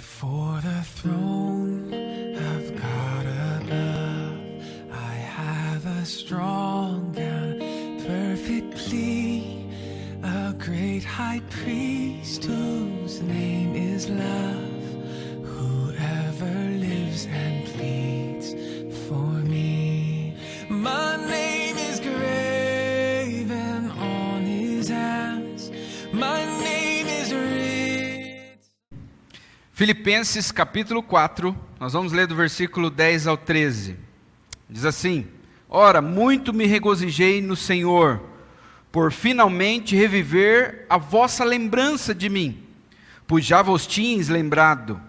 Before the throne of God above, I have a strong and perfect plea, a great high priest whose name is love, whoever lives and pleads for me. My name is graven on his hands, my name is written. Filipenses capítulo 4, nós vamos ler do versículo 10 ao 13. Diz assim: Ora, muito me regozijei no Senhor, por finalmente reviver a vossa lembrança de mim, pois já vos tinhas lembrado,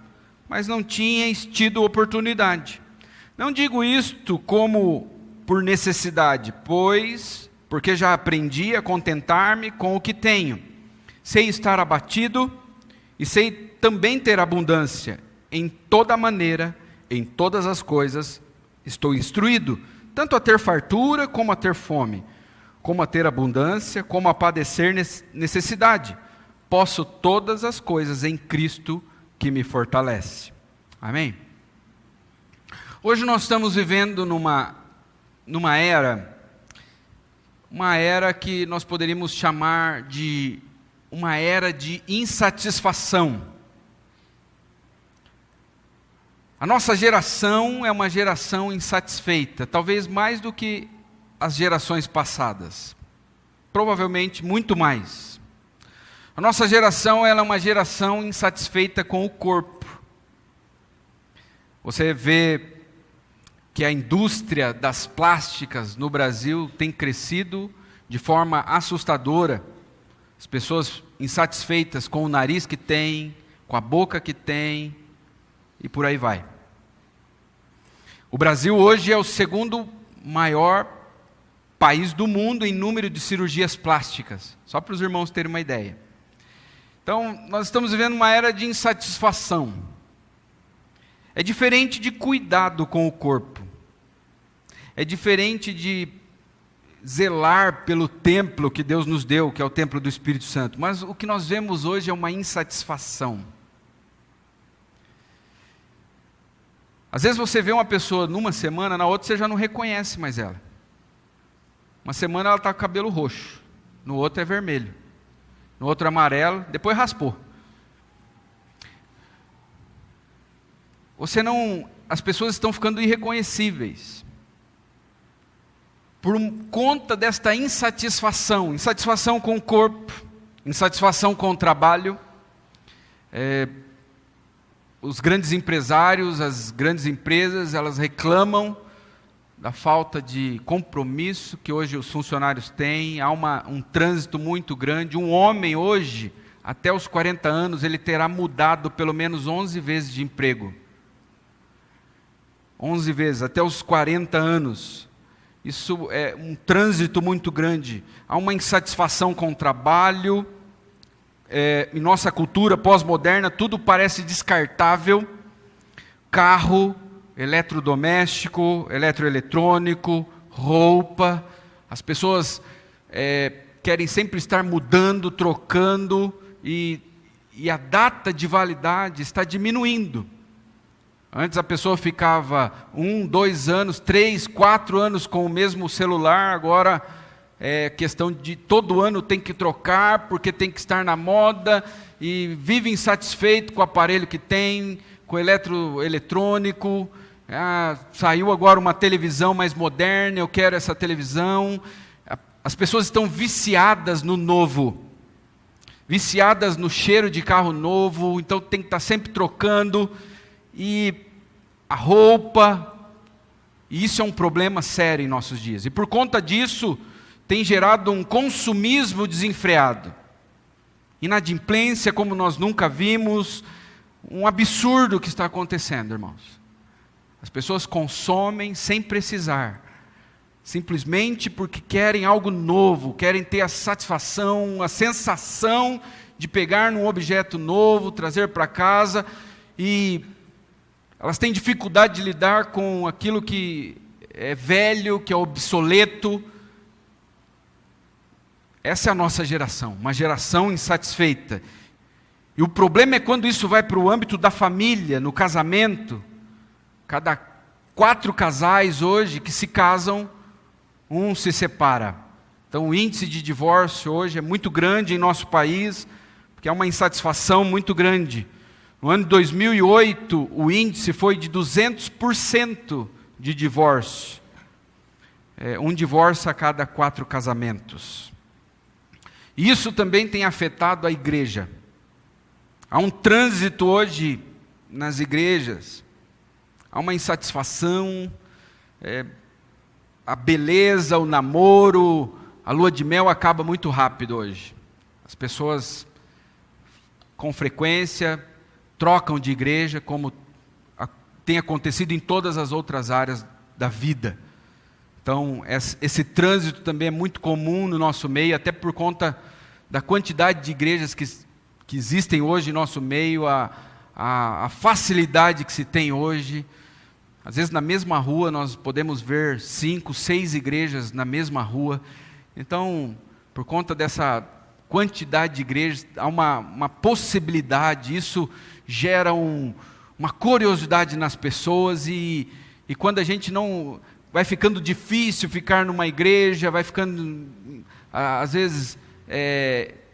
mas não tinhais tido oportunidade. Não digo isto como por necessidade, porque já aprendi a contentar-me com o que tenho. Sei estar abatido e sei também ter abundância. Em toda maneira, em todas as coisas, estou instruído, tanto a ter fartura como a ter fome, como a ter abundância, como a padecer necessidade. Posso todas as coisas em Cristo que me fortalece. Amém? Hoje nós estamos vivendo numa era, uma era que nós poderíamos chamar de uma era de insatisfação. A nossa geração é uma geração insatisfeita, talvez mais do que as gerações passadas. Provavelmente muito mais. A nossa geração ela é uma geração insatisfeita com o corpo. Você vê que a indústria das plásticas no Brasil tem crescido de forma assustadora. As pessoas insatisfeitas com o nariz que tem, com a boca que tem, e por aí vai. O Brasil hoje é o segundo maior país do mundo em número de cirurgias plásticas, só para os irmãos terem uma ideia. Então, nós estamos vivendo uma era de insatisfação. É diferente de cuidado com o corpo. É diferente de zelar pelo templo que Deus nos deu, que é o templo do Espírito Santo. Mas o que nós vemos hoje é uma insatisfação. Às vezes você vê uma pessoa numa semana, na outra você já não reconhece mais ela. Uma semana ela está com o cabelo roxo, no outro é vermelho, no outro é amarelo, depois raspou. As pessoas estão ficando irreconhecíveis. Por conta desta insatisfação com o corpo, insatisfação com o trabalho. Os grandes empresários, as grandes empresas, elas reclamam da falta de compromisso que hoje os funcionários têm. Há um trânsito muito grande. Um homem hoje, até os 40 anos, ele terá mudado pelo menos 11 vezes de emprego. 11 vezes, até os 40 anos. Isso é um trânsito muito grande. Há uma insatisfação com o trabalho. Em nossa cultura pós-moderna, tudo parece descartável. Carro, eletrodoméstico, eletroeletrônico, roupa. As pessoas querem sempre estar mudando, trocando, e a data de validade está diminuindo. Antes a pessoa ficava 1, 2 anos, 3, 4 anos com o mesmo celular, agora é questão de todo ano tem que trocar, porque tem que estar na moda, e vive insatisfeito com o aparelho que tem, com o eletroeletrônico. Saiu agora uma televisão mais moderna, eu quero essa televisão. As pessoas estão viciadas no novo, viciadas no cheiro de carro novo, então tem que estar sempre trocando. E a roupa, e isso é um problema sério em nossos dias. E por conta disso, tem gerado um consumismo desenfreado. Inadimplência como nós nunca vimos. Um absurdo que está acontecendo, irmãos. As pessoas consomem sem precisar. Simplesmente porque querem algo novo, querem ter a satisfação, a sensação de pegar num objeto novo, trazer para casa, e elas têm dificuldade de lidar com aquilo que é velho, que é obsoleto. Essa é a nossa geração, uma geração insatisfeita. E o problema é quando isso vai para o âmbito da família, no casamento. Cada 4 casais hoje que se casam, um se separa. Então o índice de divórcio hoje é muito grande em nosso país, porque há uma insatisfação muito grande. No ano de 2008, o índice foi de 200% de divórcio. Um divórcio a cada 4 casamentos. Isso também tem afetado a igreja. Há um trânsito hoje nas igrejas, há uma insatisfação, a beleza, o namoro, a lua de mel acaba muito rápido hoje. As pessoas, com frequência, trocam de igreja, como tem acontecido em todas as outras áreas da vida. Então, esse trânsito também é muito comum no nosso meio, até por conta da quantidade de igrejas que existem hoje em nosso meio, a facilidade que se tem hoje. Às vezes na mesma rua nós podemos ver 5, 6 igrejas na mesma rua. Então, por conta dessa quantidade de igrejas, há uma possibilidade, isso gera uma curiosidade nas pessoas e quando a gente não... vai ficando difícil ficar numa igreja, vai ficando, às vezes,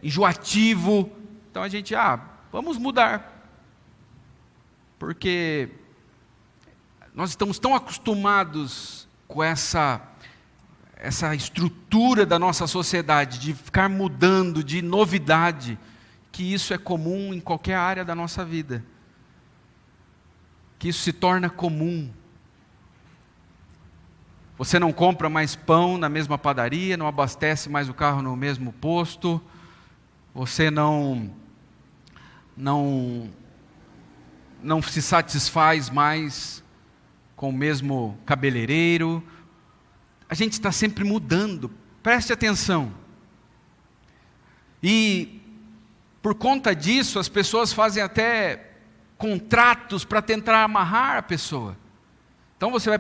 enjoativo. Então a gente, vamos mudar. Porque nós estamos tão acostumados com essa estrutura da nossa sociedade, de ficar mudando, de novidade, que isso é comum em qualquer área da nossa vida. Que isso se torna comum. Você não compra mais pão na mesma padaria, não abastece mais o carro no mesmo posto, você não se satisfaz mais com o mesmo cabeleireiro. A gente está sempre mudando, preste atenção. E por conta disso, as pessoas fazem até contratos para tentar amarrar a pessoa. Então você vai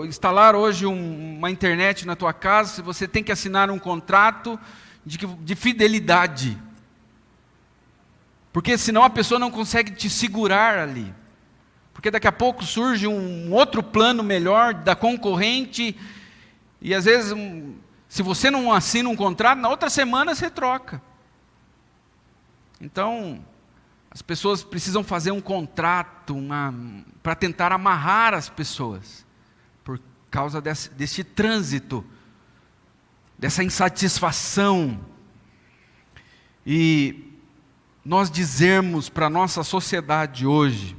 instalar hoje uma internet na tua casa, você tem que assinar um contrato de fidelidade. Porque senão a pessoa não consegue te segurar ali. Porque daqui a pouco surge um outro plano melhor da concorrente, e às vezes, se você não assina um contrato, na outra semana você troca. Então, as pessoas precisam fazer um contrato para tentar amarrar as pessoas, por causa desse trânsito, dessa insatisfação. E nós dizermos para a nossa sociedade hoje,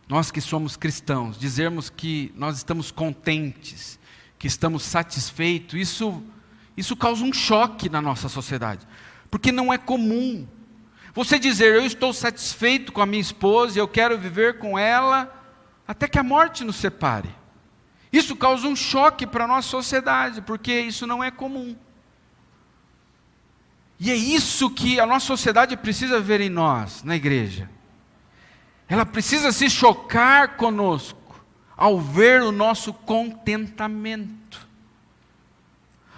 nós que somos cristãos, dizermos que nós estamos contentes, que estamos satisfeitos, isso causa um choque na nossa sociedade, porque não é comum. Você dizer, eu estou satisfeito com a minha esposa, eu quero viver com ela, até que a morte nos separe. Isso causa um choque para a nossa sociedade, porque isso não é comum. E é isso que a nossa sociedade precisa ver em nós, na igreja. Ela precisa se chocar conosco, ao ver o nosso contentamento.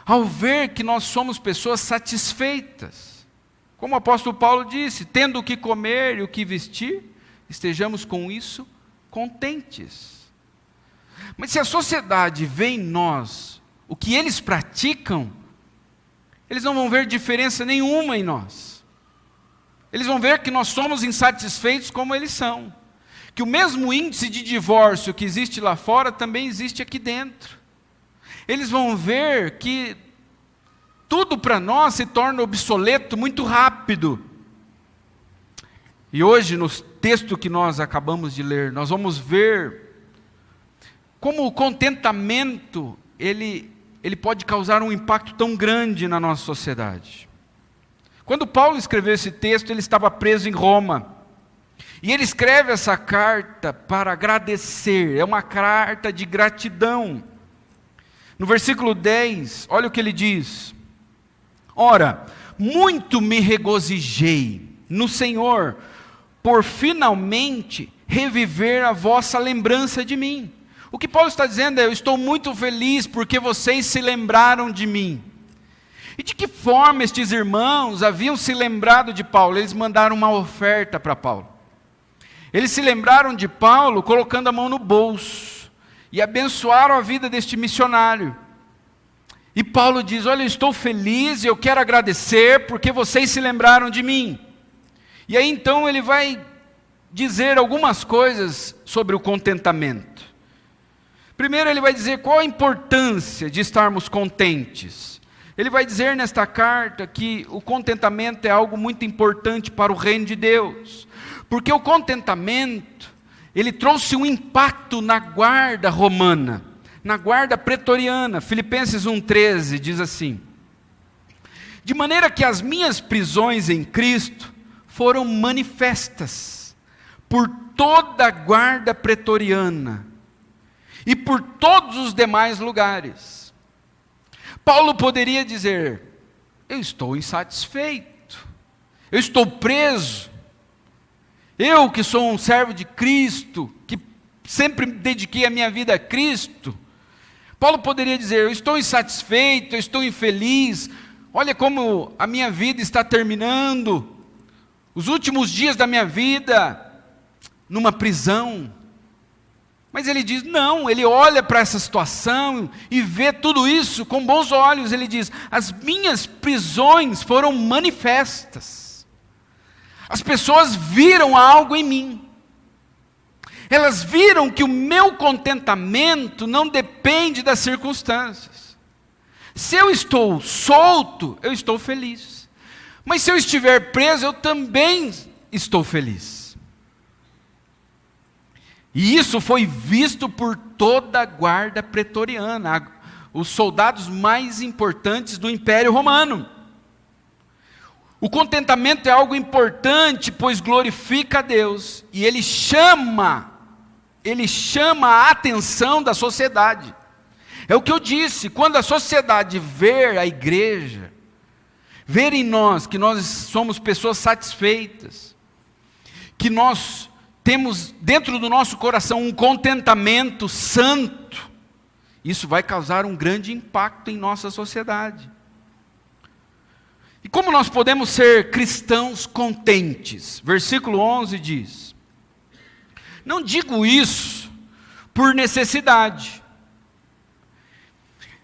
Ao ver que nós somos pessoas satisfeitas. Como o apóstolo Paulo disse, tendo o que comer e o que vestir, estejamos com isso contentes. Mas se a sociedade vê em nós o que eles praticam, eles não vão ver diferença nenhuma em nós. Eles vão ver que nós somos insatisfeitos como eles são. Que o mesmo índice de divórcio que existe lá fora também existe aqui dentro. Eles vão ver que tudo para nós se torna obsoleto muito rápido. E hoje, no texto que nós acabamos de ler, nós vamos ver como o contentamento, ele pode causar um impacto tão grande na nossa sociedade. Quando Paulo escreveu esse texto, ele estava preso em Roma. E ele escreve essa carta para agradecer, é uma carta de gratidão. No versículo 10, olha o que ele diz. Ora, muito me regozijei no Senhor, por finalmente reviver a vossa lembrança de mim. O que Paulo está dizendo é, eu estou muito feliz porque vocês se lembraram de mim. E de que forma estes irmãos haviam se lembrado de Paulo? Eles mandaram uma oferta para Paulo. Eles se lembraram de Paulo colocando a mão no bolso e abençoaram a vida deste missionário. E Paulo diz: olha, eu estou feliz e eu quero agradecer porque vocês se lembraram de mim. E aí então ele vai dizer algumas coisas sobre o contentamento. Primeiro ele vai dizer qual a importância de estarmos contentes. Ele vai dizer nesta carta que o contentamento é algo muito importante para o reino de Deus. Porque o contentamento, ele trouxe um impacto na guarda romana, na guarda pretoriana. Filipenses 1,13 diz assim: de maneira que as minhas prisões em Cristo foram manifestas por toda a guarda pretoriana e por todos os demais lugares. Paulo poderia dizer: eu estou insatisfeito, eu estou preso, eu que sou um servo de Cristo, que sempre dediquei a minha vida a Cristo. Paulo poderia dizer: eu estou insatisfeito, eu estou infeliz, olha como a minha vida está terminando, os últimos dias da minha vida numa prisão. Mas ele diz, não, ele olha para essa situação e vê tudo isso com bons olhos. Ele diz: as minhas prisões foram manifestas. As pessoas viram algo em mim. Elas viram que o meu contentamento não depende das circunstâncias. Se eu estou solto, eu estou feliz. Mas se eu estiver preso, eu também estou feliz. E isso foi visto por toda a guarda pretoriana, os soldados mais importantes do Império Romano. O contentamento é algo importante, pois glorifica a Deus, e ele chama a atenção da sociedade. É o que eu disse, quando a sociedade ver a igreja, ver em nós que nós somos pessoas satisfeitas, que nós temos dentro do nosso coração um contentamento santo, isso vai causar um grande impacto em nossa sociedade. E como nós podemos ser cristãos contentes? Versículo 11 diz: não digo isso por necessidade.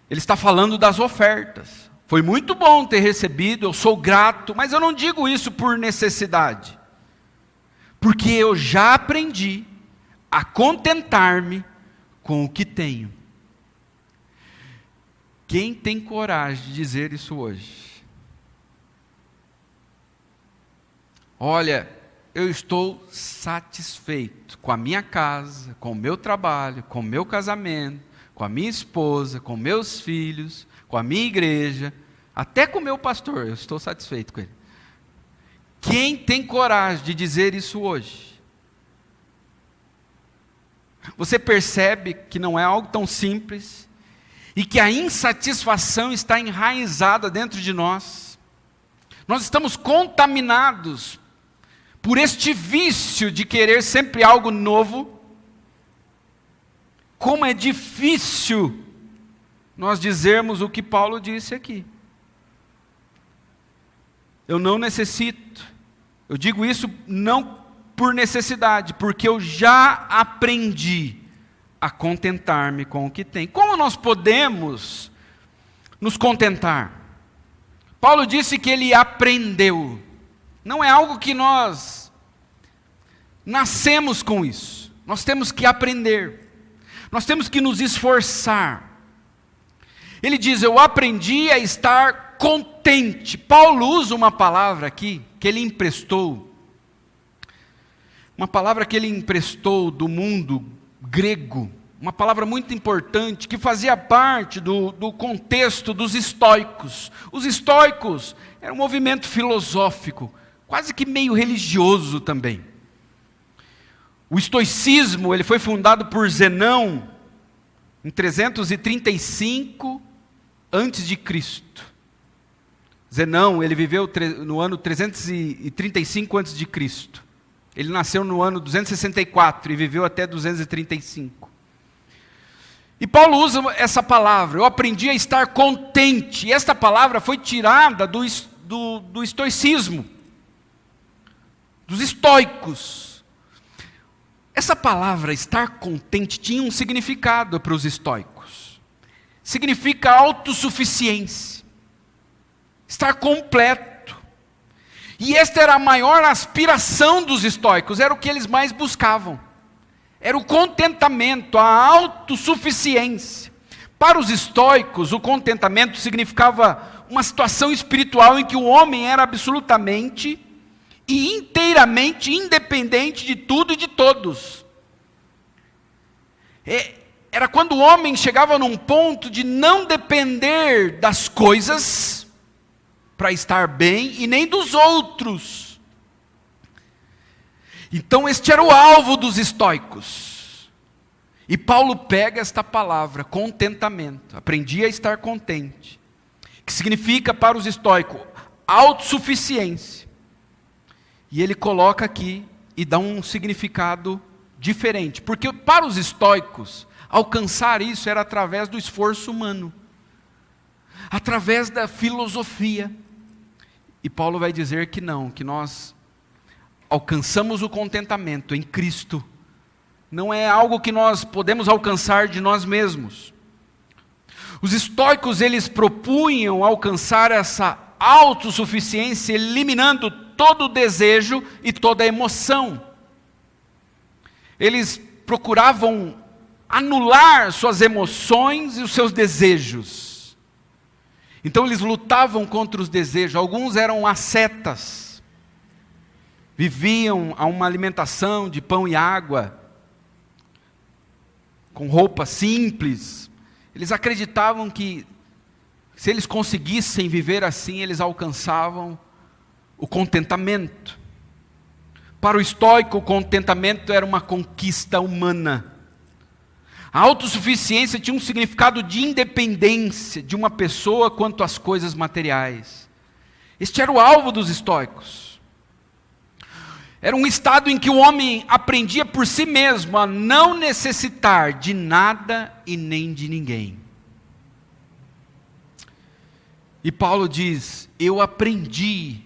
Ele está falando das ofertas. Foi muito bom ter recebido, eu sou grato, mas eu não digo isso por necessidade. Porque eu já aprendi a contentar-me com o que tenho. Quem tem coragem de dizer isso hoje? Olha, eu estou satisfeito com a minha casa, com o meu trabalho, com o meu casamento, com a minha esposa, com meus filhos, com a minha igreja, até com o meu pastor, eu estou satisfeito com ele. Quem tem coragem de dizer isso hoje? Você percebe que não é algo tão simples e que a insatisfação está enraizada dentro de nós. Nós estamos contaminados por este vício de querer sempre algo novo. Como é difícil nós dizermos o que Paulo disse aqui. Eu não necessito. Eu digo isso não por necessidade, porque eu já aprendi a contentar-me com o que tem. Como nós podemos nos contentar? Paulo disse que ele aprendeu. Não é algo que nós nascemos com isso. Nós temos que aprender. Nós temos que nos esforçar. Ele diz: eu aprendi a estar contente. Paulo usa uma palavra aqui, que ele emprestou. Uma palavra que ele emprestou do mundo grego. Uma palavra muito importante, que fazia parte do contexto dos estoicos. Os estoicos eram um movimento filosófico, quase que meio religioso também. O estoicismo, ele foi fundado por Zenão, em 335 a.C. Zenão, ele viveu no ano 335 a.C. Ele nasceu no ano 264 e viveu até 235. E Paulo usa essa palavra, eu aprendi a estar contente. E esta palavra foi tirada do estoicismo, dos estoicos. Essa palavra, estar contente, tinha um significado para os estoicos. Significa autossuficiência, estar completo. E esta era a maior aspiração dos estoicos, era o que eles mais buscavam. Era o contentamento, a autossuficiência. Para os estoicos, o contentamento significava uma situação espiritual em que o homem era absolutamente e inteiramente independente de tudo e de todos. Era quando o homem chegava num ponto de não depender das coisas para estar bem e nem dos outros. Então este era o alvo dos estoicos. E Paulo pega esta palavra, contentamento, aprendi a estar contente, que significa para os estoicos, autossuficiência. E ele coloca aqui e dá um significado diferente, porque para os estoicos, alcançar isso era através do esforço humano, através da filosofia. E Paulo vai dizer que não, que nós alcançamos o contentamento em Cristo. Não é algo que nós podemos alcançar de nós mesmos. Os estoicos, eles propunham alcançar essa autossuficiência, eliminando todo o desejo e toda a emoção. Eles procuravam anular suas emoções e os seus desejos. Então eles lutavam contra os desejos. Alguns eram ascetas, viviam a uma alimentação de pão e água, com roupa simples. Eles acreditavam que se eles conseguissem viver assim, eles alcançavam o contentamento. Para o estoico, o contentamento era uma conquista humana. A autossuficiência tinha um significado de independência de uma pessoa quanto às coisas materiais. Este era o alvo dos estoicos. Era um estado em que o homem aprendia por si mesmo a não necessitar de nada e nem de ninguém. E Paulo diz, eu aprendi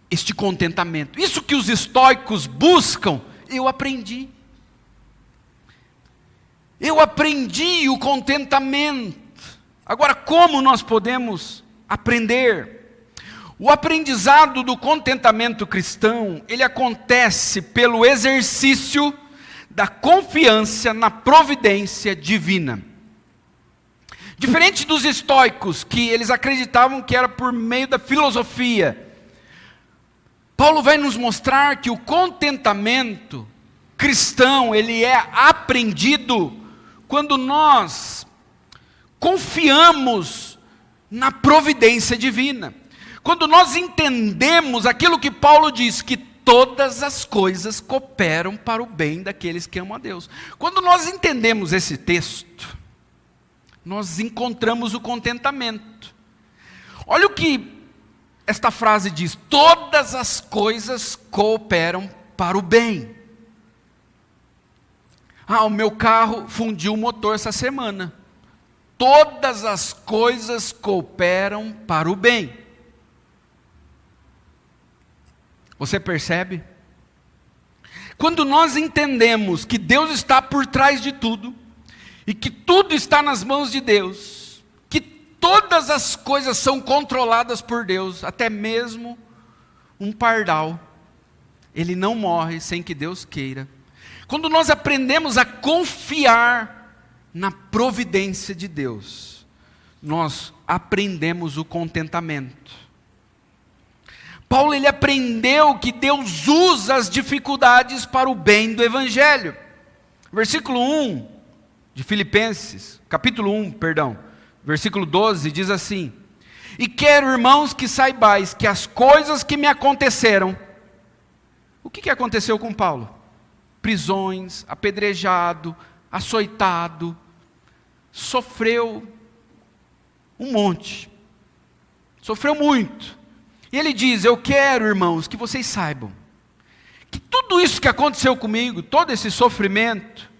este contentamento. Isso que os estoicos buscam, eu aprendi. Eu aprendi o contentamento. Agora, como nós podemos aprender? O aprendizado do contentamento cristão, ele acontece pelo exercício da confiança na providência divina. Diferente dos estoicos, que eles acreditavam que era por meio da filosofia, Paulo vai nos mostrar que o contentamento cristão, ele é aprendido quando nós confiamos na providência divina. Quando nós entendemos aquilo que Paulo diz, que todas as coisas cooperam para o bem daqueles que amam a Deus. Quando nós entendemos esse texto, nós encontramos o contentamento. Olha o que esta frase diz, todas as coisas cooperam para o bem. O meu carro fundiu o motor essa semana. Todas as coisas cooperam para o bem. Você percebe? Quando nós entendemos que Deus está por trás de tudo, e que tudo está nas mãos de Deus, que todas as coisas são controladas por Deus, até mesmo um pardal, ele não morre sem que Deus queira. Quando nós aprendemos a confiar na providência de Deus, nós aprendemos o contentamento. Paulo, ele aprendeu que Deus usa as dificuldades para o bem do Evangelho. Versículo 1 de Filipenses, capítulo 1, versículo 12, diz assim, e quero, irmãos, que saibais que as coisas que me aconteceram, o que aconteceu com Paulo? Prisões, apedrejado, açoitado, sofreu um monte, sofreu muito. E ele diz, eu quero, irmãos, que vocês saibam, que tudo isso que aconteceu comigo, todo esse sofrimento,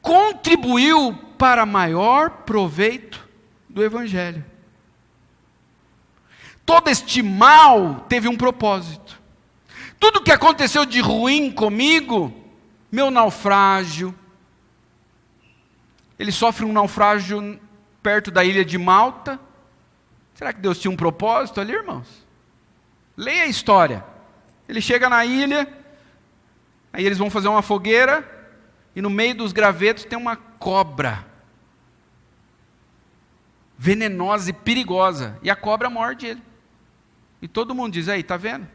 contribuiu para maior proveito do Evangelho. Todo este mal teve um propósito. Tudo que aconteceu de ruim comigo, meu naufrágio, ele sofre um naufrágio perto da ilha de Malta. Será que Deus tinha um propósito ali, irmãos? Leia a história. Ele chega na ilha, aí eles vão fazer uma fogueira, e no meio dos gravetos tem uma cobra, venenosa e perigosa, e a cobra morde ele. E todo mundo diz, aí, tá vendo?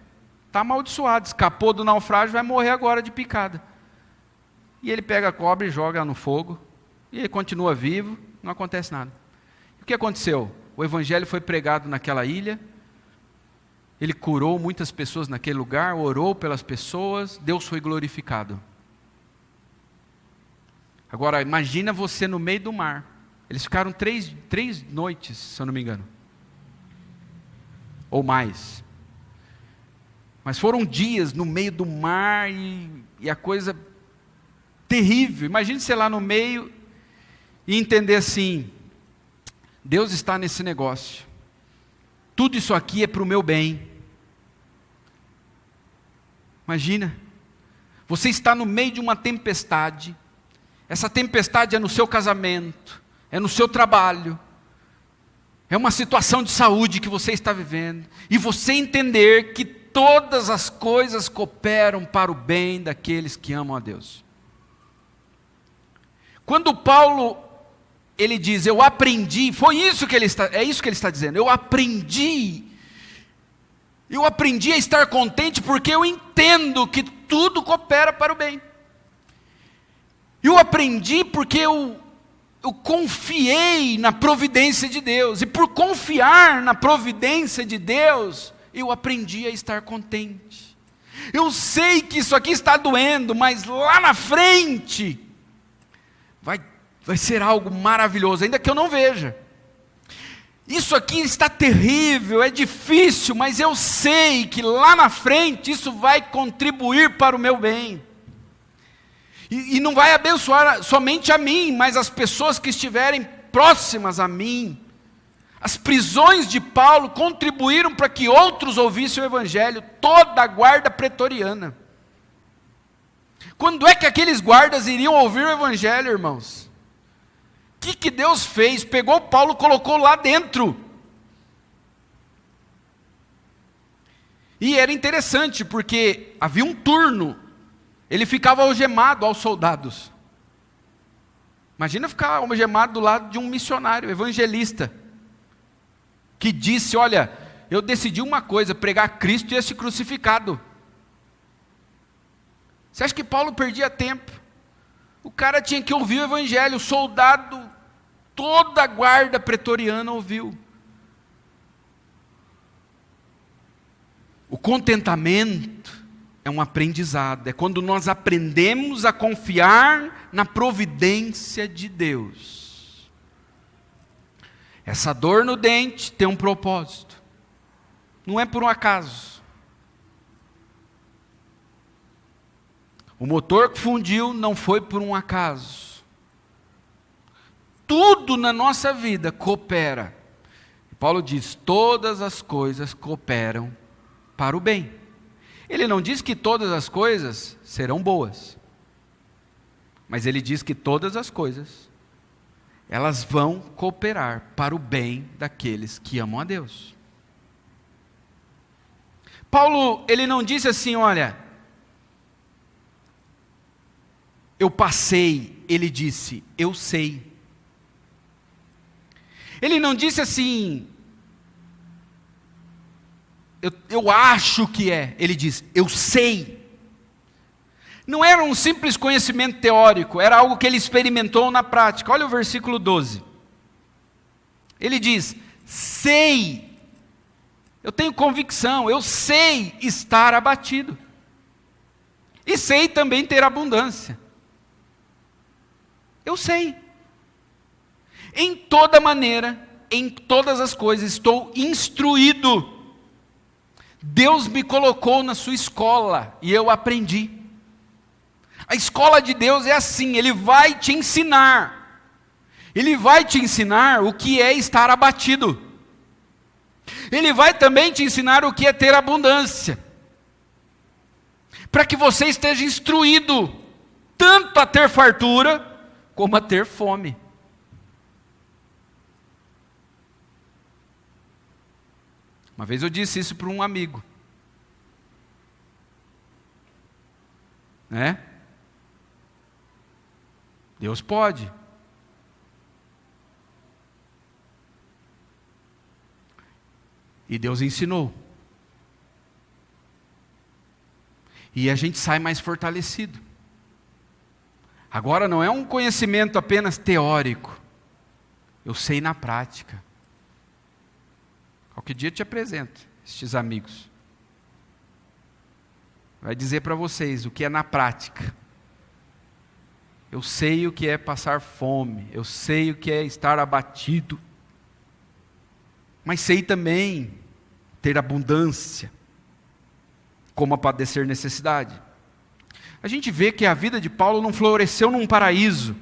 Está amaldiçoado, escapou do naufrágio, vai morrer agora de picada. E ele pega a cobra e joga no fogo, e ele continua vivo, não acontece nada. E o que aconteceu? O Evangelho foi pregado naquela ilha, ele curou muitas pessoas naquele lugar, orou pelas pessoas, Deus foi glorificado. Agora, imagina você no meio do mar. Eles ficaram três noites, se eu não me engano. Ou mais. Mas foram dias no meio do mar e a coisa terrível. Imagine você lá no meio e entender assim, Deus está nesse negócio. Tudo isso aqui é para o meu bem. Imagina, você está no meio de uma tempestade. Essa tempestade é no seu casamento, é no seu trabalho, é uma situação de saúde que você está vivendo. E você entender que todas as coisas cooperam para o bem daqueles que amam a Deus. Quando Paulo, ele diz, eu aprendi, é isso que ele está dizendo, eu aprendi a estar contente porque eu entendo que tudo coopera para o bem. Eu aprendi porque eu confiei na providência de Deus, e por confiar na providência de Deus, eu aprendi a estar contente. Eu sei que isso aqui está doendo, mas lá na frente vai ser algo maravilhoso, ainda que eu não veja. Isso aqui está terrível, é difícil, mas eu sei que lá na frente isso vai contribuir para o meu bem. E não vai abençoar somente a mim, mas as pessoas que estiverem próximas a mim. As prisões de Paulo contribuíram para que outros ouvissem o Evangelho, toda a guarda pretoriana. Quando é que aqueles guardas iriam ouvir o Evangelho, irmãos? O que Deus fez? Pegou Paulo e colocou lá dentro. E era interessante, porque havia um turno. Ele ficava algemado aos soldados. Imagina ficar algemado do lado de um missionário, evangelista, que disse, olha, eu decidi uma coisa, pregar Cristo e esse crucificado. Você acha que Paulo perdia tempo? O cara tinha que ouvir o Evangelho, o soldado, toda a guarda pretoriana ouviu. O contentamento é um aprendizado, é quando nós aprendemos a confiar na providência de Deus. Essa dor no dente tem um propósito, não é por um acaso. O motor que fundiu não foi por um acaso. Tudo na nossa vida coopera. Paulo diz, todas as coisas cooperam para o bem. Ele não diz que todas as coisas serão boas, mas ele diz que todas as coisas, elas vão cooperar para o bem daqueles que amam a Deus. Paulo, ele não disse assim, olha, eu passei, ele disse, eu sei. Ele não disse assim, eu acho que é, ele diz, eu sei. Não era um simples conhecimento teórico, era algo que ele experimentou na prática. Olha o versículo 12. Ele diz, sei, eu tenho convicção, eu sei estar abatido. E sei também ter abundância. Eu sei. Em toda maneira, em todas as coisas, estou instruído. Deus me colocou na sua escola e eu aprendi. A escola de Deus é assim, Ele vai te ensinar. Ele vai te ensinar o que é estar abatido. Ele vai também te ensinar o que é ter abundância. Para que você esteja instruído, tanto a ter fartura, como a ter fome. Uma vez eu disse isso para um amigo. Né? Deus pode. E Deus ensinou. E a gente sai mais fortalecido. Agora não é um conhecimento apenas teórico. Eu sei na prática. Qualquer dia eu te apresento estes amigos. Vai dizer para vocês o que é na prática. Eu sei o que é passar fome. Eu sei o que é estar abatido. Mas sei também ter abundância, como a padecer necessidade. A gente vê que a vida de Paulo não floresceu num paraíso.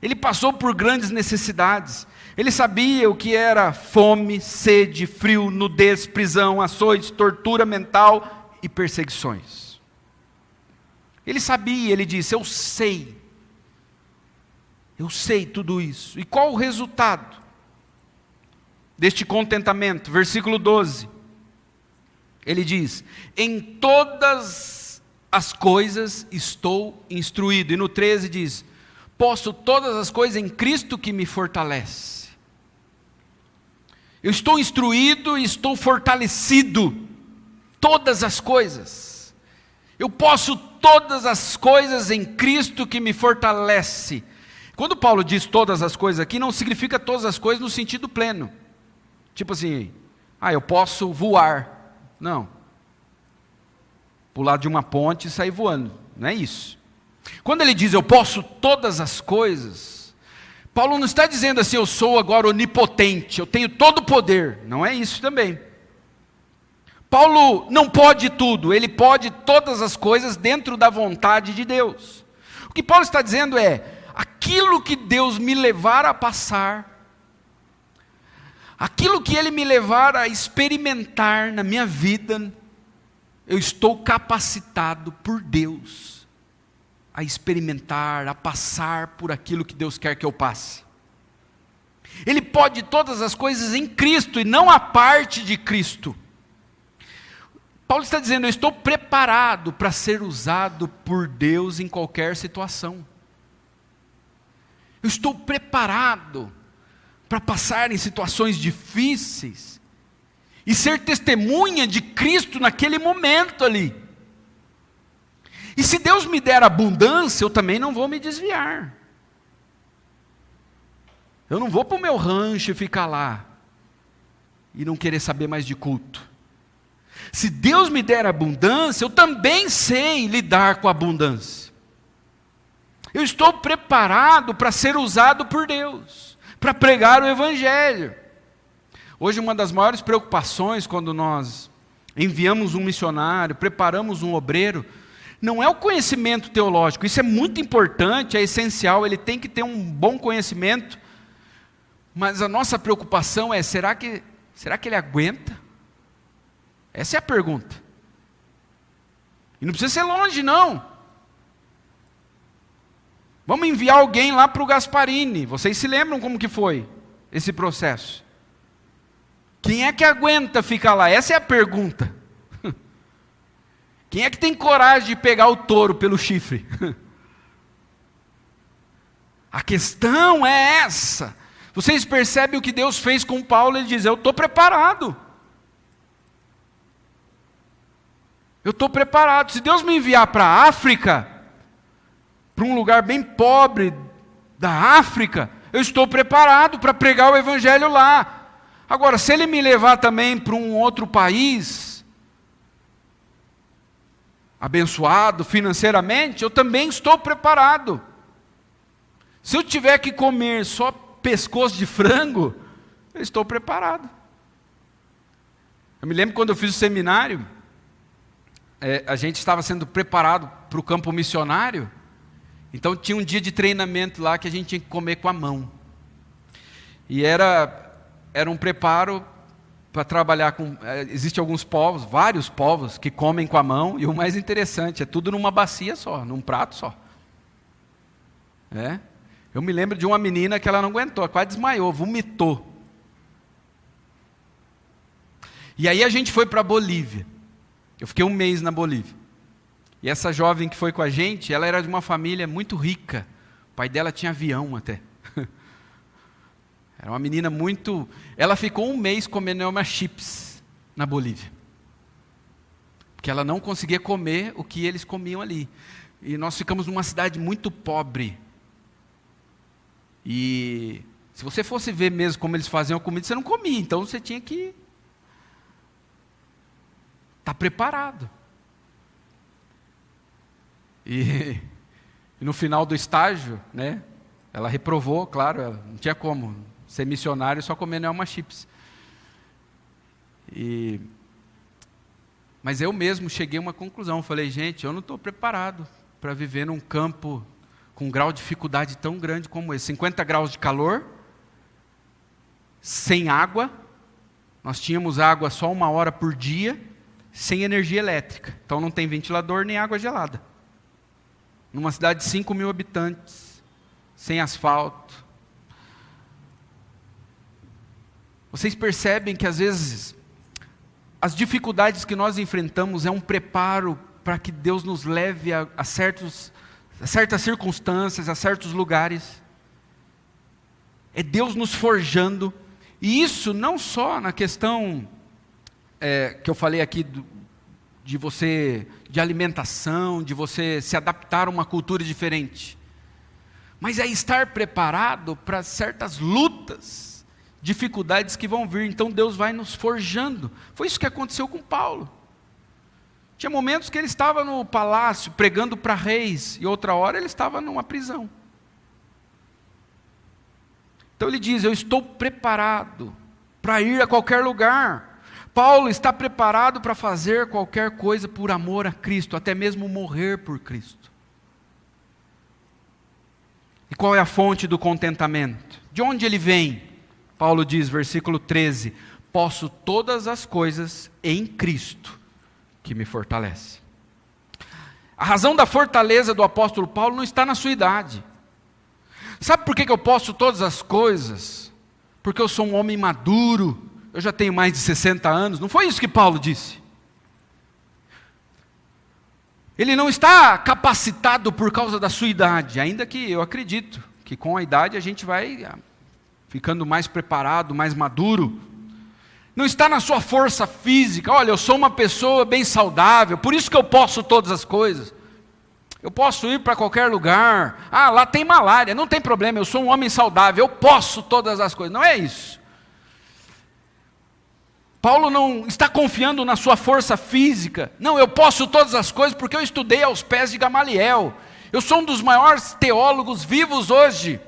Ele passou por grandes necessidades. Ele sabia o que era fome, sede, frio, nudez, prisão, açoites, tortura mental e perseguições. Ele sabia, ele disse, eu sei tudo isso. E qual o resultado deste contentamento? Versículo 12, ele diz, em todas as coisas estou instruído. E no 13 diz, posso todas as coisas em Cristo que me fortalece. Eu estou instruído e estou fortalecido, todas as coisas. Eu posso todas as coisas em Cristo que me fortalece. Quando Paulo diz todas as coisas aqui, não significa todas as coisas no sentido pleno. Tipo assim, eu posso voar. Não. Pular de uma ponte e sair voando. Não é isso. Quando ele diz eu posso todas as coisas, Paulo não está dizendo assim, eu sou agora onipotente, eu tenho todo o poder. Não é isso também. Paulo não pode tudo, ele pode todas as coisas dentro da vontade de Deus. O que Paulo está dizendo é, aquilo que Deus me levar a passar, aquilo que Ele me levar a experimentar na minha vida, eu estou capacitado por Deus a experimentar, a passar por aquilo que Deus quer que eu passe. Ele pode todas as coisas em Cristo e não a parte de Cristo. Paulo está dizendo, eu estou preparado para ser usado por Deus em qualquer situação. Eu estou preparado para passar em situações difíceis e ser testemunha de Cristo naquele momento ali. E se Deus me der abundância, eu também não vou me desviar. Eu não vou para o meu rancho e ficar lá e não querer saber mais de culto. Se Deus me der abundância, eu também sei lidar com a abundância. Eu estou preparado para ser usado por Deus, para pregar o Evangelho. Hoje uma das maiores preocupações quando nós enviamos um missionário, preparamos um obreiro, não é o conhecimento teológico, isso é muito importante, é essencial, ele tem que ter um bom conhecimento, mas a nossa preocupação é, será que ele aguenta? Essa é a pergunta. E não precisa ser longe não. Vamos enviar alguém lá para o Gasparini, vocês se lembram como que foi esse processo? Quem é que aguenta ficar lá? Essa é a pergunta. Quem é que tem coragem de pegar o touro pelo chifre? A questão é essa. Vocês percebem o que Deus fez com Paulo? Ele diz, eu estou preparado. Eu estou preparado. Se Deus me enviar para a África, para um lugar bem pobre da África, eu estou preparado para pregar o Evangelho lá. Agora, se Ele me levar também para um outro país, abençoado financeiramente, eu também estou preparado. Se eu tiver que comer só pescoço de frango, eu estou preparado. Eu me lembro quando eu fiz o seminário, a gente estava sendo preparado para o campo missionário, Então tinha um dia de treinamento lá que a gente tinha que comer com a mão. E era um preparo para trabalhar com... Existem alguns povos, vários povos, que comem com a mão, e o mais interessante, é tudo numa bacia só, num prato só. Eu me lembro de uma menina que ela não aguentou, quase desmaiou, vomitou. E aí a gente foi para a Bolívia. Eu fiquei um mês na Bolívia. E essa jovem que foi com a gente, ela era de uma família muito rica. O pai dela tinha avião até. Era uma menina muito... Ela ficou um mês comendo Elma chips na Bolívia. Porque ela não conseguia comer o que eles comiam ali. E nós ficamos numa cidade muito pobre. E se você fosse ver mesmo como eles faziam a comida, você não comia. Então você tinha que estar preparado. E no final do estágio, né, ela reprovou, claro, ela não tinha como ser missionário só comendo Elma chips. Mas eu mesmo cheguei a uma conclusão, falei, gente, eu não estou preparado para viver num campo com um grau de dificuldade tão grande como esse. 50 graus de calor, sem água, nós tínhamos água só 1 hora por dia, sem energia elétrica, então não tem ventilador nem água gelada. Numa cidade de 5.000 habitantes, sem asfalto. Vocês percebem que às vezes as dificuldades que nós enfrentamos é um preparo para que Deus nos leve a certas circunstâncias, a certos lugares. É Deus nos forjando. E isso não só na questão que eu falei aqui de alimentação, de você se adaptar a uma cultura diferente. Mas é estar preparado para certas lutas, dificuldades que vão vir. Então Deus vai nos forjando. Foi isso que aconteceu com Paulo. Tinha momentos que ele estava no palácio pregando para reis, e outra hora ele estava numa prisão. Então ele diz, eu estou preparado para ir a qualquer lugar. Paulo está preparado para fazer qualquer coisa por amor a Cristo, até mesmo morrer por Cristo. E qual é a fonte do contentamento? De onde ele vem? Paulo diz, versículo 13, posso todas as coisas em Cristo, que me fortalece. A razão da fortaleza do apóstolo Paulo não está na sua idade. Sabe por que eu posso todas as coisas? Porque eu sou um homem maduro, eu já tenho mais de 60 anos, não foi isso que Paulo disse. Ele não está capacitado por causa da sua idade, ainda que eu acredito que com a idade a gente vai ficando mais preparado, mais maduro. Não está na sua força física, olha, eu sou uma pessoa bem saudável, por isso que eu posso todas as coisas. Eu posso ir para qualquer lugar, lá tem malária, não tem problema, eu sou um homem saudável, eu posso todas as coisas, não é isso. Paulo não está confiando na sua força física, não, eu posso todas as coisas porque eu estudei aos pés de Gamaliel, eu sou um dos maiores teólogos vivos hoje,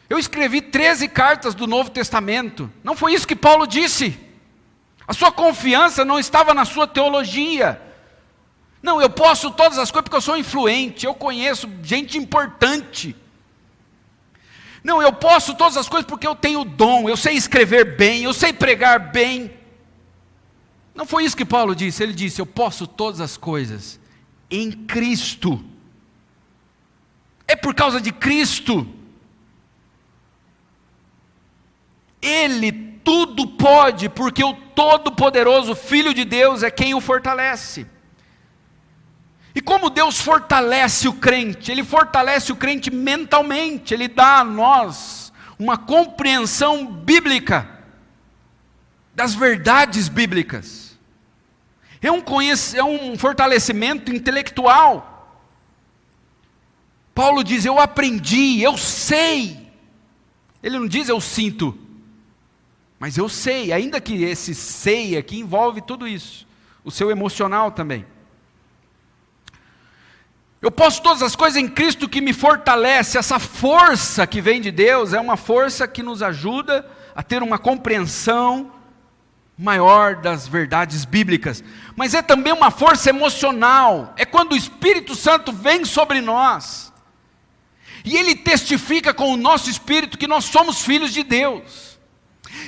eu escrevi 13 cartas do Novo Testamento, não foi isso que Paulo disse, a sua confiança não estava na sua teologia, não, eu posso todas as coisas porque eu sou influente, eu conheço gente importante, não, eu posso todas as coisas porque eu tenho dom, eu sei escrever bem, eu sei pregar bem, não foi isso que Paulo disse, ele disse, eu posso todas as coisas em Cristo, é por causa de Cristo, Ele tudo pode, porque o Todo-Poderoso Filho de Deus é quem o fortalece. E como Deus fortalece o crente? Ele fortalece o crente mentalmente, Ele dá a nós uma compreensão bíblica, das verdades bíblicas. É um fortalecimento intelectual. Paulo diz, eu aprendi, eu sei. Ele não diz eu sinto, mas eu sei, ainda que esse sei aqui envolve tudo isso, o seu emocional também. Eu posso todas as coisas em Cristo que me fortalece, essa força que vem de Deus, é uma força que nos ajuda a ter uma compreensão maior das verdades bíblicas, mas é também uma força emocional, é quando o Espírito Santo vem sobre nós, E Ele testifica com o nosso espírito que nós somos filhos de Deus.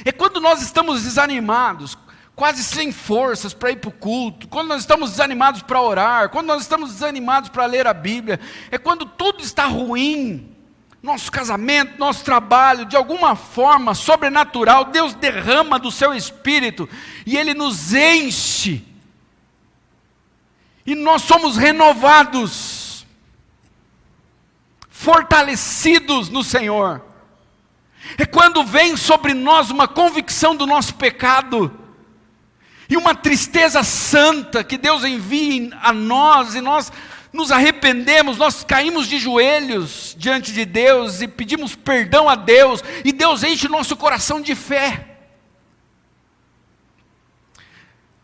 É quando nós estamos desanimados, quase sem forças para ir para o culto, quando nós estamos desanimados para orar, quando nós estamos desanimados para ler a Bíblia, é quando tudo está ruim, nosso casamento, nosso trabalho, de alguma forma sobrenatural, Deus derrama do seu Espírito, e Ele nos enche, e nós somos renovados, fortalecidos no Senhor. É quando vem sobre nós uma convicção do nosso pecado, e uma tristeza santa que Deus envia a nós, e nós nos arrependemos, nós caímos de joelhos diante de Deus, e pedimos perdão a Deus, e Deus enche o nosso coração de fé.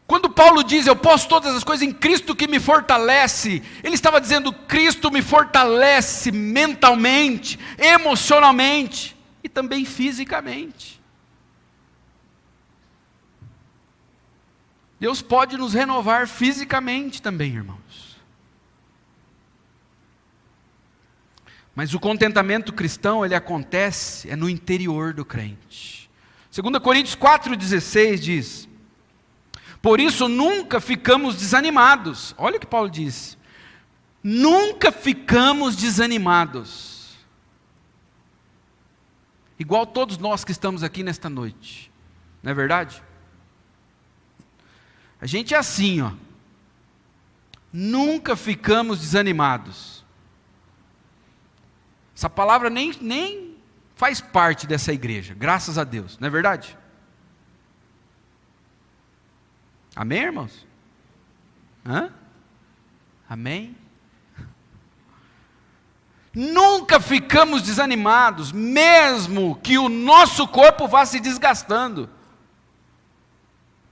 Quando Paulo diz, eu posso todas as coisas em Cristo que me fortalece, ele estava dizendo, Cristo me fortalece mentalmente, emocionalmente, e também fisicamente. Deus pode nos renovar fisicamente também, irmãos. Mas o contentamento cristão, ele acontece, no interior do crente. 2 Coríntios 4,16 diz, por isso nunca ficamos desanimados. Olha o que Paulo diz. Nunca ficamos desanimados. Igual todos nós que estamos aqui nesta noite. Não é verdade? A gente é assim, ó. Nunca ficamos desanimados. Essa palavra nem faz parte dessa igreja, graças a Deus, não é verdade? Amém, irmãos? Amém? Nunca ficamos desanimados, mesmo que o nosso corpo vá se desgastando.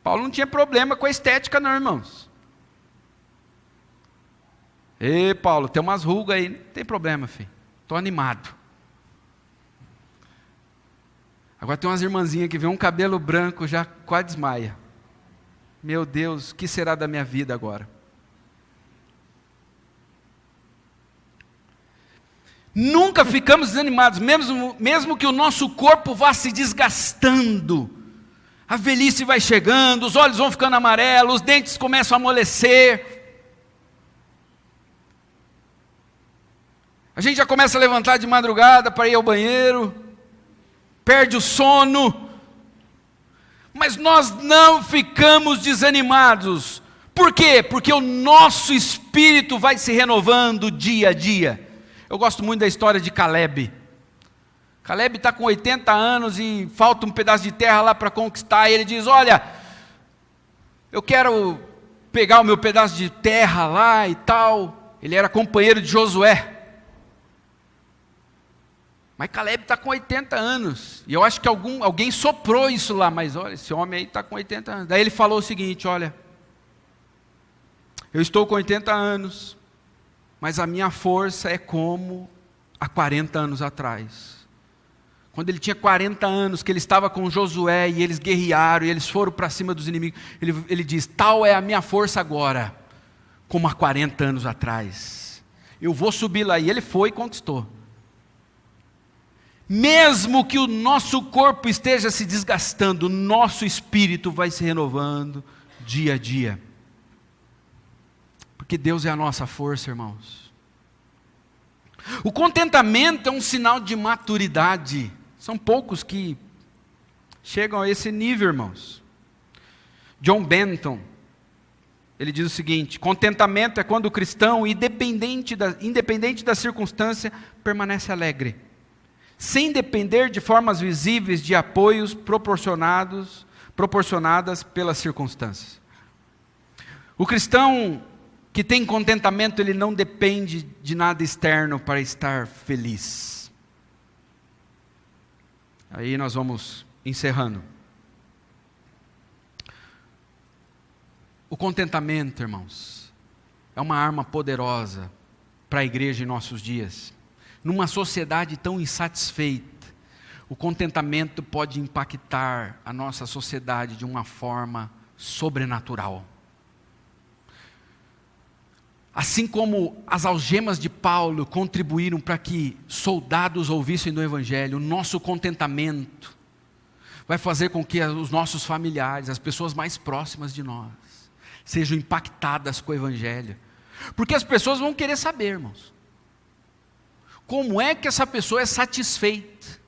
Paulo não tinha problema com a estética não, irmãos. Ei, Paulo, tem umas rugas aí, não tem problema, filho. Estou animado. Agora tem umas irmãzinhas que vê um cabelo branco, já quase desmaia. Meu Deus, o que será da minha vida agora? Nunca ficamos desanimados, mesmo que o nosso corpo vá se desgastando. A velhice vai chegando, os olhos vão ficando amarelos, os dentes começam a amolecer. A gente já começa a levantar de madrugada para ir ao banheiro, perde o sono, mas nós não ficamos desanimados. Por quê? Porque o nosso espírito vai se renovando dia a dia. Eu gosto muito da história de Caleb. Caleb está com 80 anos e falta um pedaço de terra lá para conquistar, e ele diz, olha, eu quero pegar o meu pedaço de terra lá e tal. Ele era companheiro de Josué. Mas Caleb está com 80 anos, e eu acho que alguém soprou isso lá, mas olha, esse homem aí está com 80 anos. Daí ele falou o seguinte, olha, eu estou com 80 anos, mas a minha força é como há 40 anos atrás. Quando ele tinha 40 anos, que ele estava com Josué, e eles guerrearam, e eles foram para cima dos inimigos, ele diz, tal é a minha força agora, como há 40 anos atrás. Eu vou subir lá, e ele foi e conquistou. Mesmo que o nosso corpo esteja se desgastando, o nosso espírito vai se renovando dia a dia. Porque Deus é a nossa força, irmãos. O contentamento é um sinal de maturidade. São poucos que chegam a esse nível, irmãos. John Benton, ele diz o seguinte, contentamento é quando o cristão, independente da circunstância, permanece alegre, sem depender de formas visíveis de apoios proporcionadas pelas circunstâncias. O cristão que tem contentamento, ele não depende de nada externo para estar feliz. Aí nós vamos encerrando. O contentamento, irmãos, é uma arma poderosa para a igreja em nossos dias. Numa sociedade tão insatisfeita, o contentamento pode impactar a nossa sociedade de uma forma sobrenatural. Assim como as algemas de Paulo contribuíram para que soldados ouvissem do Evangelho, o nosso contentamento vai fazer com que os nossos familiares, as pessoas mais próximas de nós, sejam impactadas com o Evangelho. Porque as pessoas vão querer saber, irmãos, como é que essa pessoa é satisfeita?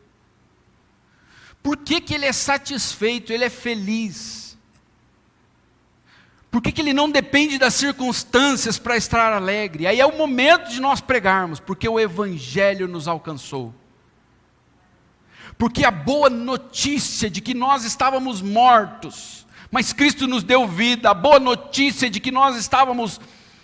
Por que que ele é satisfeito, ele é feliz? Por que que ele não depende das circunstâncias para estar alegre? Aí é o momento de nós pregarmos, porque o Evangelho nos alcançou. Porque a boa notícia de que nós estávamos mortos, mas Cristo nos deu vida, a boa notícia de que nós estávamos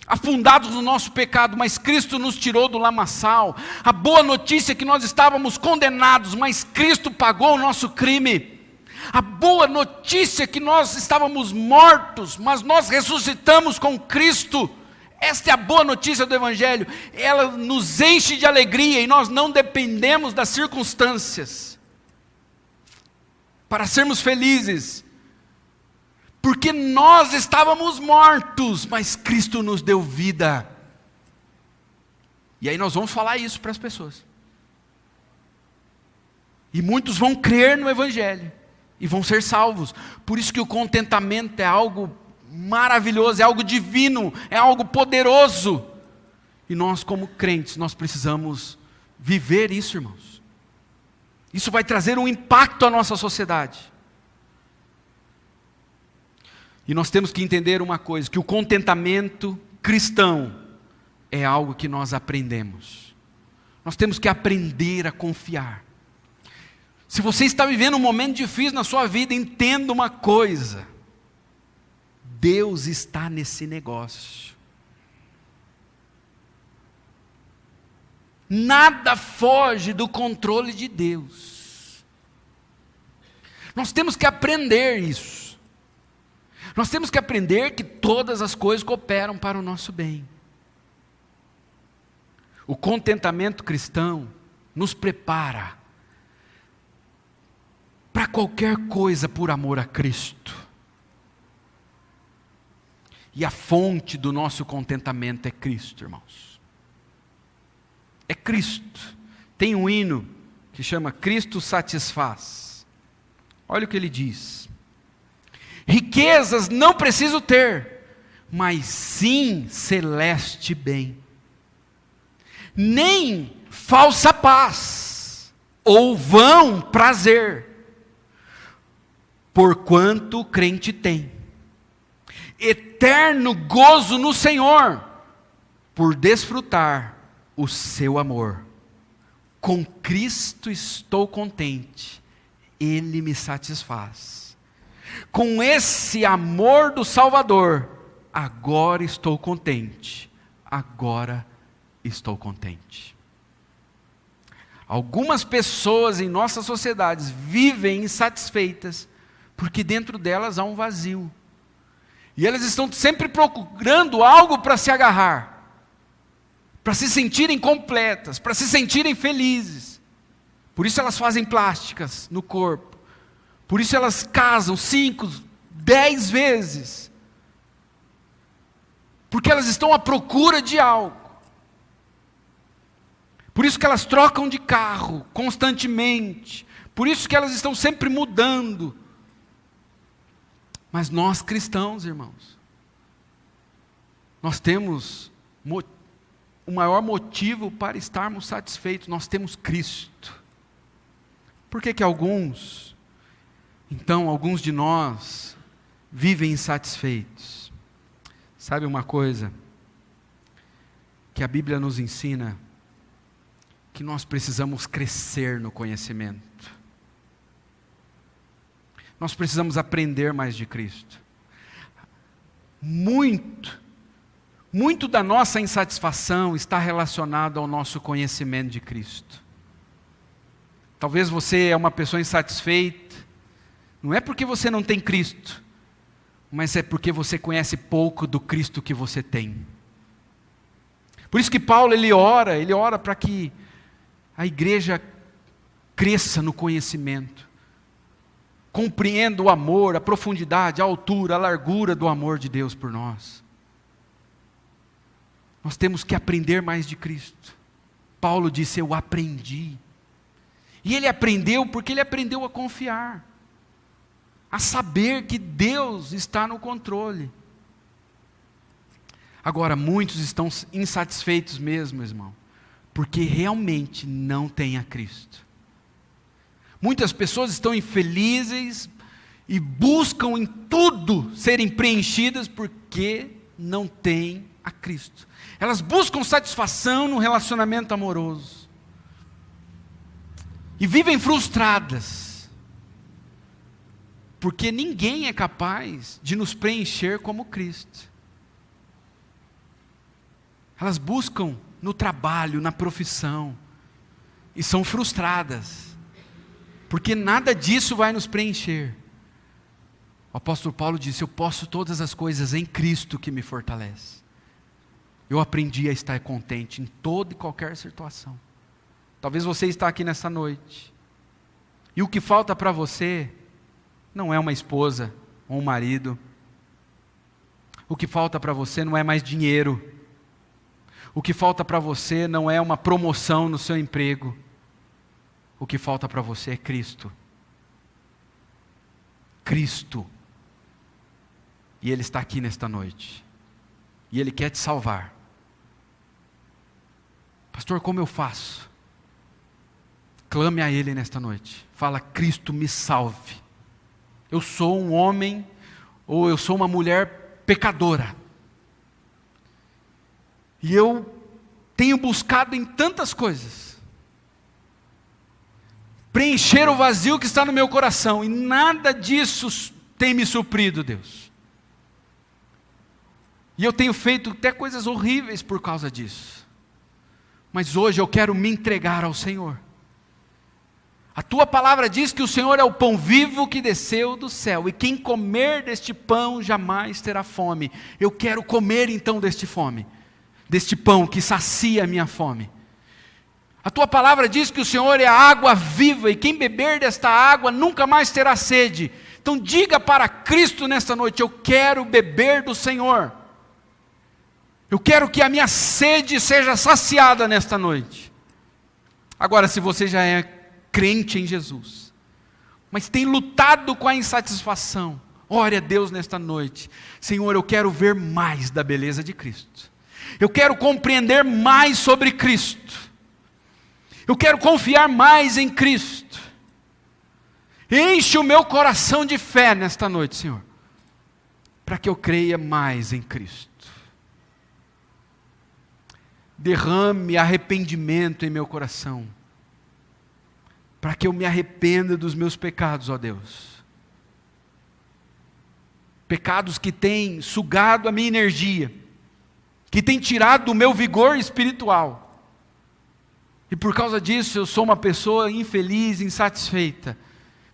afundados no nosso pecado, mas Cristo nos tirou do lamaçal, a boa notícia é que nós estávamos condenados, mas Cristo pagou o nosso crime, a boa notícia é que nós estávamos mortos, mas nós ressuscitamos com Cristo. Esta é a boa notícia do Evangelho, ela nos enche de alegria e nós não dependemos das circunstâncias para sermos felizes, porque nós estávamos mortos, mas Cristo nos deu vida. E aí nós vamos falar isso para as pessoas, e muitos vão crer no Evangelho, e vão ser salvos. Por isso que o contentamento é algo maravilhoso, é algo divino, é algo poderoso, e nós como crentes, nós precisamos viver isso, irmãos. Isso vai trazer um impacto à nossa sociedade. E nós temos que entender uma coisa, que o contentamento cristão é algo que nós aprendemos. Nós temos que aprender a confiar. Se você está vivendo um momento difícil na sua vida, entenda uma coisa: Deus está nesse negócio. Nada foge do controle de Deus. Nós temos que aprender isso. Nós temos que aprender que todas as coisas cooperam para o nosso bem. O contentamento cristão nos prepara para qualquer coisa por amor a Cristo. E a fonte do nosso contentamento é Cristo, irmãos. É Cristo. Tem um hino que chama Cristo Satisfaz. Olha o que ele diz: riquezas não preciso ter, mas sim celeste bem, nem falsa paz, ou vão prazer, porquanto o crente tem eterno gozo no Senhor, por desfrutar o seu amor. Com Cristo estou contente, Ele me satisfaz. Com esse amor do Salvador, agora estou contente, agora estou contente. Algumas pessoas em nossas sociedades vivem insatisfeitas, porque dentro delas há um vazio. E elas estão sempre procurando algo para se agarrar, para se sentirem completas, para se sentirem felizes. Por isso elas fazem plásticas no corpo. Por isso elas casam 5, 10 vezes. Porque elas estão à procura de algo. Por isso que elas trocam de carro constantemente. Por isso que elas estão sempre mudando. Mas nós cristãos, irmãos, nós temos o maior motivo para estarmos satisfeitos. Nós temos Cristo. Por que que alguns de nós vivem insatisfeitos? Sabe uma coisa? Que a Bíblia nos ensina, que nós precisamos crescer no conhecimento. Nós precisamos aprender mais de Cristo. Muito da nossa insatisfação está relacionado ao nosso conhecimento de Cristo. Talvez você é uma pessoa insatisfeita, não é porque você não tem Cristo, mas é porque você conhece pouco do Cristo que você tem. Por isso que Paulo ele ora para que a igreja cresça no conhecimento, compreenda o amor, a profundidade, a altura, a largura do amor de Deus por nós. Nós temos que aprender mais de Cristo. Paulo disse: eu aprendi. E ele aprendeu porque ele aprendeu a confiar, a saber que Deus está no controle. Agora, muitos estão insatisfeitos mesmo, irmão, porque realmente não têm a Cristo. Muitas pessoas estão infelizes e buscam em tudo serem preenchidas porque não têm a Cristo. Elas buscam satisfação no relacionamento amoroso e vivem frustradas, porque ninguém é capaz de nos preencher como Cristo. Elas buscam no trabalho, na profissão, e são frustradas, porque nada disso vai nos preencher. O apóstolo Paulo disse: eu posso todas as coisas em Cristo que me fortalece. Eu aprendi a estar contente em toda e qualquer situação. Talvez você está aqui nessa noite, e o que falta para você não é uma esposa ou um marido. O que falta para você não é mais dinheiro. O que falta para você não é uma promoção no seu emprego. O que falta para você é Cristo. Cristo. E Ele está aqui nesta noite. E Ele quer te salvar. Pastor, como eu faço? Clame a Ele nesta noite. Fala: Cristo, me salve. Eu sou um homem ou eu sou uma mulher pecadora. E eu tenho buscado em tantas coisas preencher o vazio que está no meu coração, e nada disso tem me suprido, Deus. E eu tenho feito até coisas horríveis por causa disso. Mas hoje eu quero me entregar ao Senhor. A tua palavra diz que o Senhor é o pão vivo que desceu do céu, e quem comer deste pão jamais terá fome. Eu quero comer então deste pão que sacia a minha fome. A tua palavra diz que o Senhor é a água viva, e quem beber desta água nunca mais terá sede. Então diga para Cristo nesta noite: eu quero beber do Senhor. Eu quero que a minha sede seja saciada nesta noite. Agora, se você já é crente em Jesus, mas tem lutado com a insatisfação, ore a Deus nesta noite: Senhor, eu quero ver mais da beleza de Cristo. Eu quero compreender mais sobre Cristo. Eu quero confiar mais em Cristo. Enche o meu coração de fé nesta noite, Senhor, para que eu creia mais em Cristo. Derrame arrependimento em meu coração, para que eu me arrependa dos meus pecados, ó Deus. Pecados que têm sugado a minha energia, que têm tirado o meu vigor espiritual. E por causa disso eu sou uma pessoa infeliz, insatisfeita.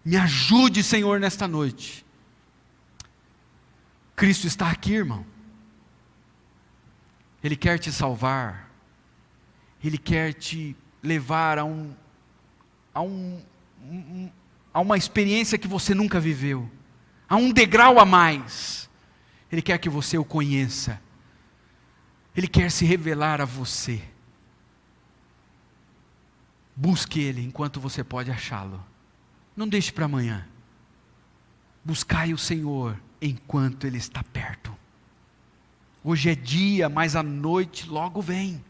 Me ajude, Senhor, nesta noite. Cristo está aqui, irmão. Ele quer te salvar. Ele quer te levar a uma experiência que você nunca viveu, a um degrau a mais. Ele quer que você o conheça. Ele quer se revelar a você. Busque Ele enquanto você pode achá-lo. Não deixe para amanhã. Buscai o Senhor enquanto Ele está perto. Hoje é dia, mas a noite logo vem.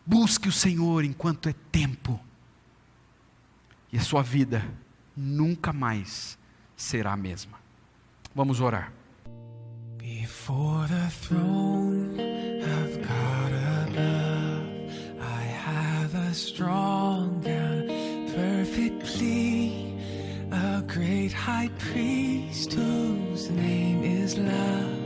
Busque o Senhor enquanto é tempo. E a sua vida nunca mais será a mesma. Vamos orar. Before the throne of God above, I have a strong and perfect plea, a great high priest whose name is love.